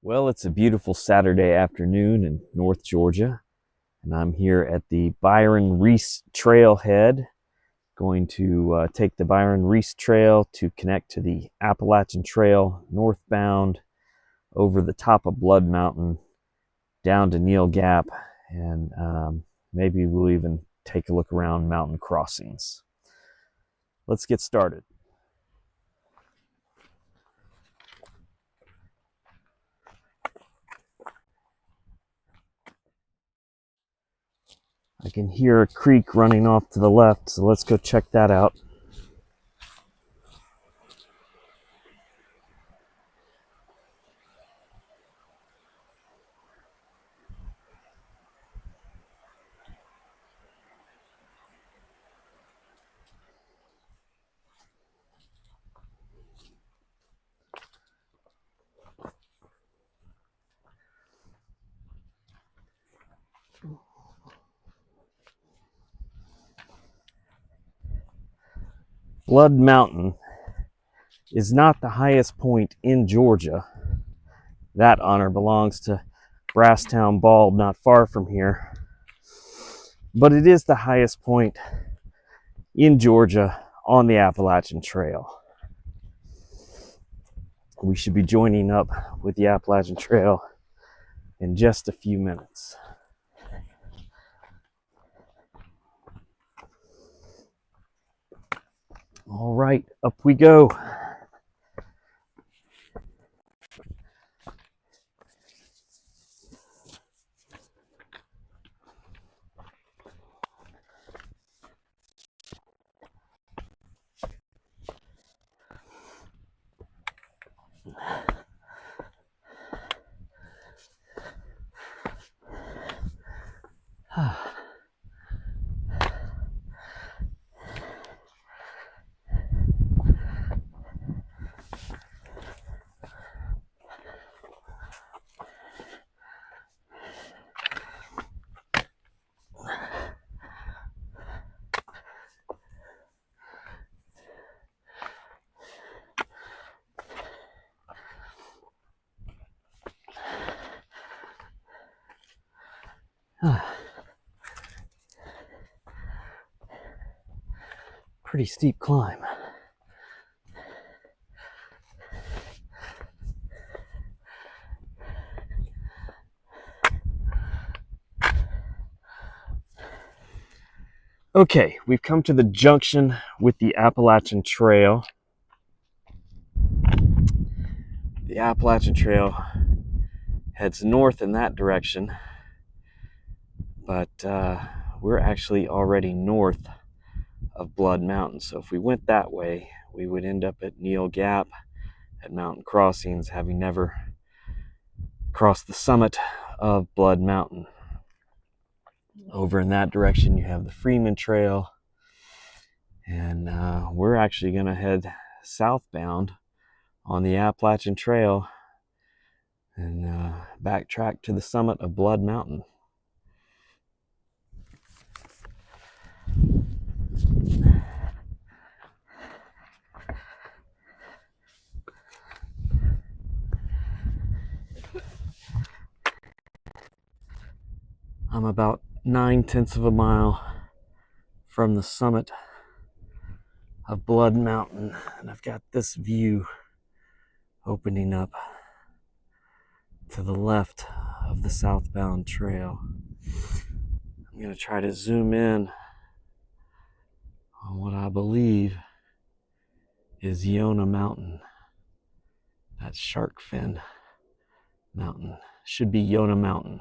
Well, it's a beautiful Saturday afternoon in North Georgia, and I'm here at the Byron Reese Trailhead, going to take the Byron Reese Trail to connect to the Appalachian Trail northbound over the top of Blood Mountain down to Neel Gap, and maybe we'll even take a look around mountain crossings. Let's get started. I can hear a creek running off to the left, so let's go check that out. Blood Mountain is not the highest point in Georgia. That honor belongs to Brasstown Bald, not far from here. But it is the highest point in Georgia on the Appalachian Trail. We should be joining up with the Appalachian Trail in just a few minutes. All right, up we go. Pretty steep climb. Okay, we've come to the junction with the Appalachian Trail. The Appalachian Trail heads north in that direction, but we're actually already north of Blood Mountain. So if we went that way, we would end up at Neel Gap at mountain crossings, having never crossed the summit of Blood Mountain. Over in that direction, you have the Freeman Trail, and we're actually going to head southbound on the Appalachian Trail and backtrack to the summit of Blood Mountain. I'm about 9/10 of a mile from the summit of Blood Mountain, and I've got this view opening up to the left of the southbound trail. I'm going to try to zoom in on what I believe is Yonah Mountain. That's Shark Fin Mountain. Should be Yonah Mountain.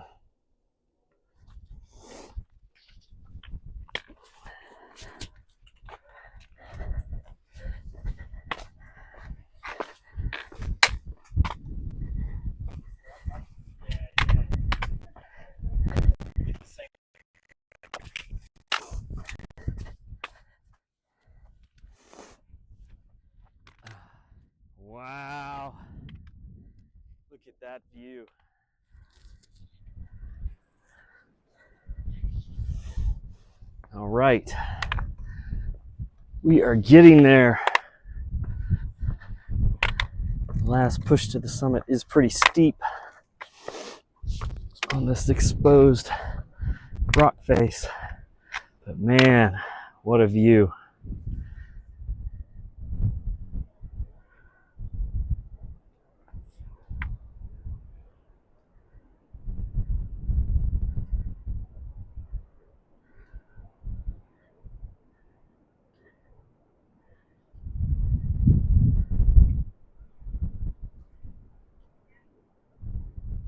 Wow, look at that view. All right, we are getting there. The last push to the summit is pretty steep. on this exposed rock face. But man, what a view.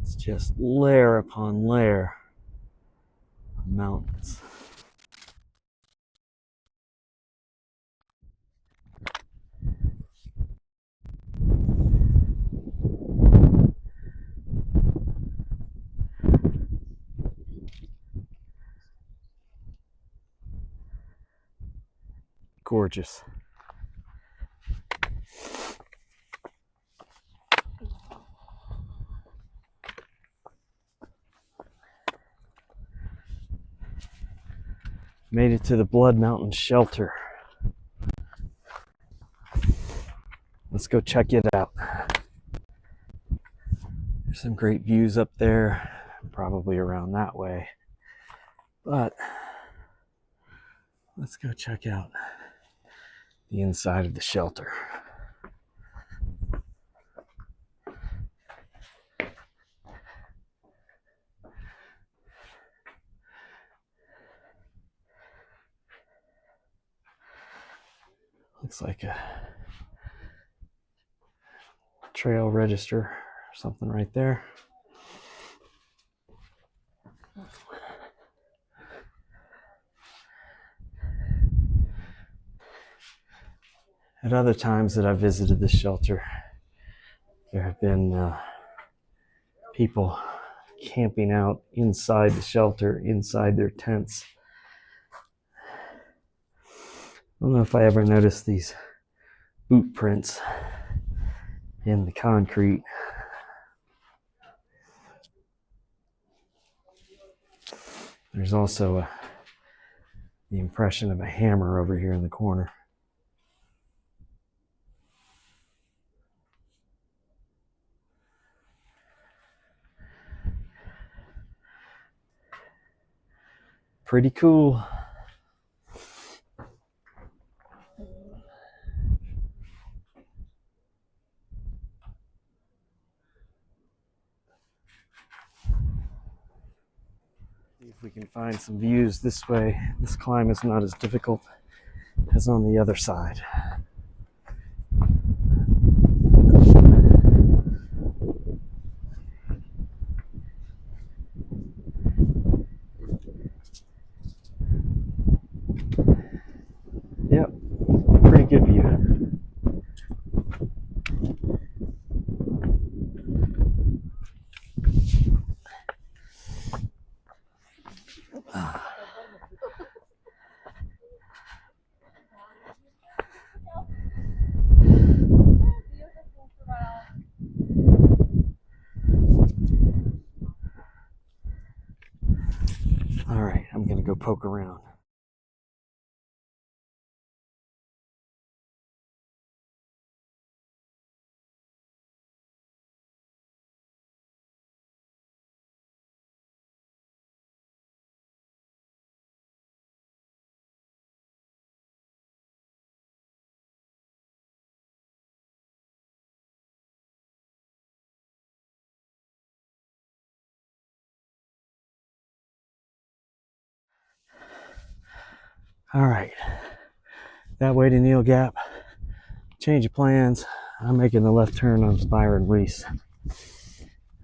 It's just layer upon layer of mountains. Gorgeous. Made it to the Blood Mountain shelter. Let's go check it out. There's some great views up there, probably around that way. But let's go check out the inside of the shelter. Looks like a trail register or something right there. At other times that I've visited this shelter, there have been people camping out inside the shelter, inside their tents. I don't know if I ever noticed these boot prints in the concrete. There's also the impression of a hammer over here in the corner. Pretty cool. See if we can find some views this way. This climb is not as difficult as on the other side. Yep, pretty good view. All right, I'm gonna go poke around. All right, that way to Neel Gap. Change of plans. I'm making the left turn on Byron Reese.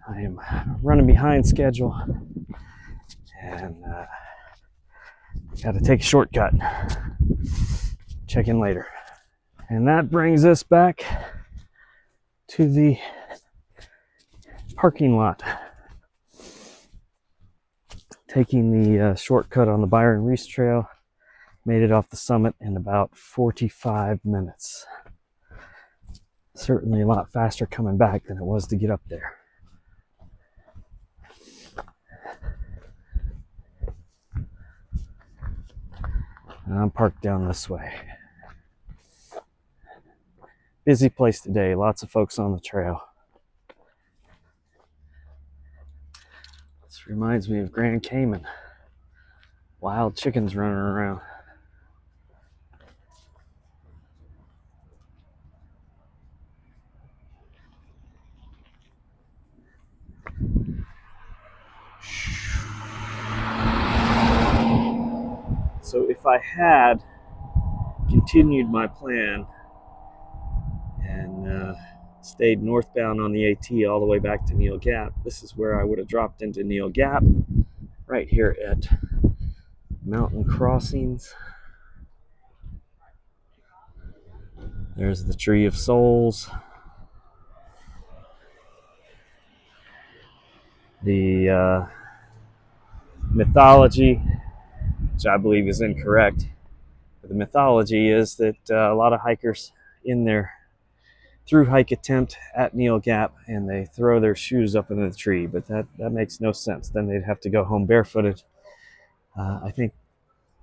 I am running behind schedule and got to take a shortcut. Check in later. And that brings us back to the parking lot. Taking the shortcut on the Byron Reese Trail. Made it off the summit in about 45 minutes. Certainly a lot faster coming back than it was to get up there. And I'm parked down this way. Busy place today, lots of folks on the trail. Let's This reminds me of Grand Cayman. Wild chickens running around. So if I had continued my plan and stayed northbound on the AT all the way back to Neel Gap, this is where I would have dropped into Neel Gap, right here at Mountain Crossings. There's the Tree of Souls. The mythology, which I believe is incorrect, but the mythology is that a lot of hikers in their thru-hike attempt at Neel Gap and they throw their shoes up into the tree, but that makes no sense. Then they'd have to go home barefooted. I think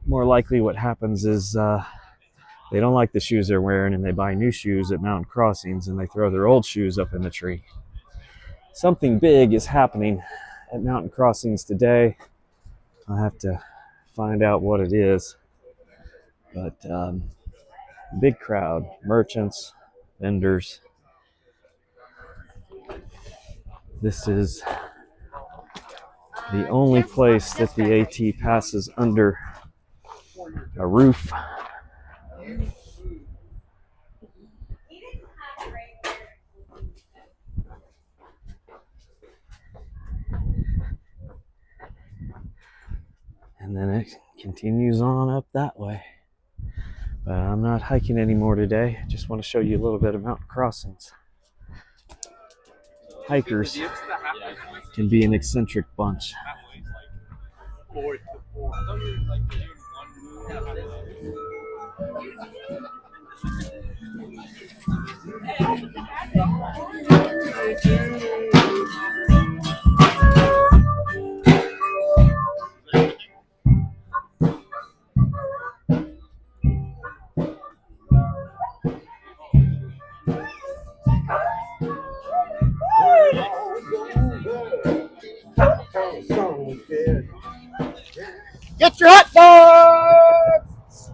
more likely what happens is they don't like the shoes they're wearing and they buy new shoes at Mountain Crossings and they throw their old shoes up in the tree. Something big is happening at Mountain Crossings today. I'll have to find out what it is. But big crowd, merchants, vendors. This is the only place that the AT passes under a roof. And then it continues on up that way. But I'm not hiking anymore today. I just want to show you a little bit of Mountain Crossings. Hikers can be an eccentric bunch. Get your hot dogs!